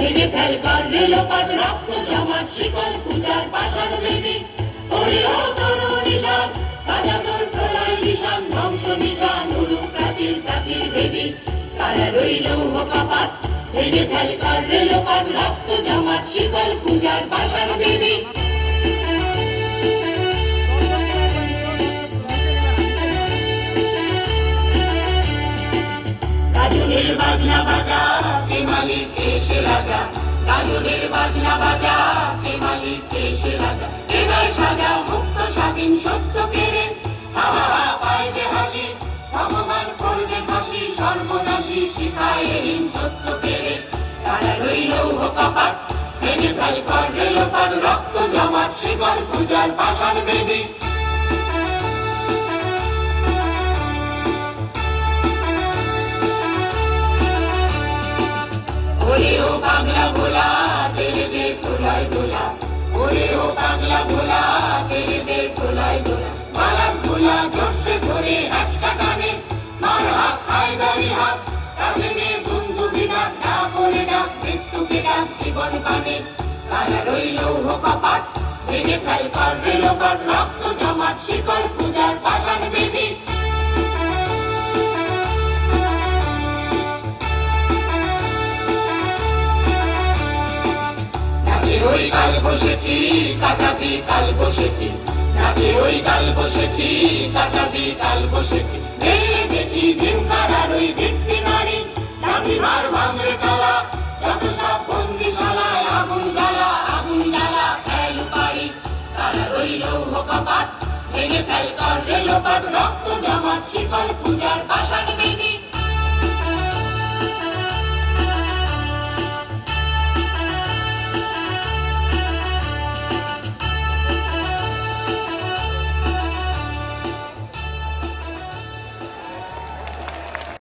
ভেঙে ফেল কর রেলপাট রক্ত জমাট শিকল পূজার পাষাণ বেদি ওরে ও তরু নিশান রাজা তোর প্রলয় নিশান ধ্বংস নিশান উড়ুক প্রাচীর প্রাচীর বেদি কারা রইল কপাট ভেঙে ফেল কর রেলপাট রক্ত জমাট শিকল পূজার পাষাণ বেদি গাজনের বাজনা বাজা কে মালিক এসে রাজা গাজনের বাজনা বাজা কে মালিক এসে রাজা এবার সাজা মুক্ত স্বাধীন সত্য কেড়ে হাওয়া পায় যে হাসি ভগবান করবে ফাঁসি সর্বনাশী শিখায় ঋণ তত্ত্ব কেড়ে তারা রইল কপাট ভেঙে ফেল কর রেলপাট রক্ত জমাট শিকল পূজার পাষাণ বেদি ওরে ও পাগলা ভোলা তেরে দে তোলায় দোলা ওরে ও পাগলা ভোলা তেরে দে তোলায় দোলা মালা ভোলা জোরসে ধরে রাজকা টানে মার হাত হায়দারি হাত কাজে নে বন্ধু বিধান না করে ডাক মৃত্যুকে ডাক জীবন পানে তারা রইল কপাট ভেঙে ফেল কর রেলপাট রক্ত জমাট শিকল পূজার পাষাণ বেদি ওই কাল বসেছি কাটাবি কাল বসেছি নাচে ওই কাল বসেছি কাটাবি কাল বসেছি মেরে দেখি ভীমকারার ওই ভিত্তি নারী নামি মার ভাঙরে তালা যত সব বন্দিশালায় আগুন জ্বালা ফেল পারি তারা রইল কপাট ভেঙে ফেল কর রেলপাট রক্ত জমাট শিকল পূজার